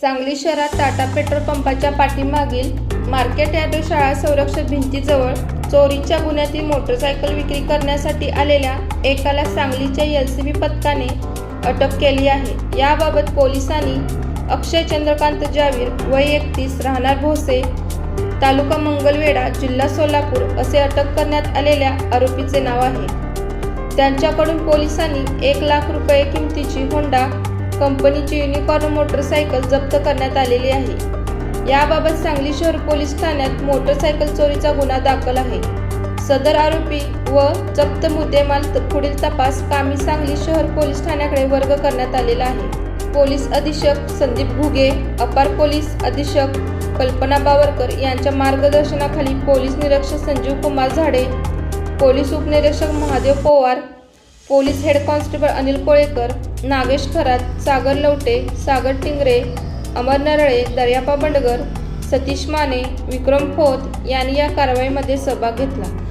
सांगली शहरात टाटा पेट्रोल पंपाच्या पाठीमागील मार्केट यार्ड शाळा संरक्षक भिंतीजवळ चोरीच्या गुन्ह्यातील मोटरसायकल विक्री करण्यासाठी आलेल्या एकाला सांगलीच्या एलसीबी पथकाने अटक केली आहे। याबाबत पोलिसांनी अक्षय चंद्रकांत जावीर वय 31 राहणार भोसे तालुका मंगळवेढा जिल्हा सोलापूर असे अटक करण्यात आलेल्या आरोपीचे नाव आहे। त्यांच्याकडून पोलिसांनी 1 लाख रुपये किमतीची होंडा कंपनीची युनिकॉर्न मोटरसायकल जप्त करण्यात आलेली आहे। याबाबत सांगली शहर पोलीस ठाण्यात मोटरसायकल चोरीचा गुन्हा दाखल आहे। सदर आरोपी व जप्त मुद्देमाल पुढील तपास कामी सांगली शहर पोलीस ठाण्याकडे वर्ग करण्यात आलेला आहे। पोलीस अधीक्षक संदीप घुगे, अपार पोलीस अधीक्षक कल्पना बावरकर यांच्या मार्गदर्शनाखाली पोलीस निरीक्षक संजीव कुमार झाडे, पोलीस उपनिरीक्षक Mahadev Pawar, police head constable Anil Kolekar, Nagesh Kharat, Sagar Lavate, Sagar Tingre, Amar Narale, Daryapa Bandgar, Satish Mane, Vikram Khot यांनी या कारवाईमध्ये सहभाग घेतला।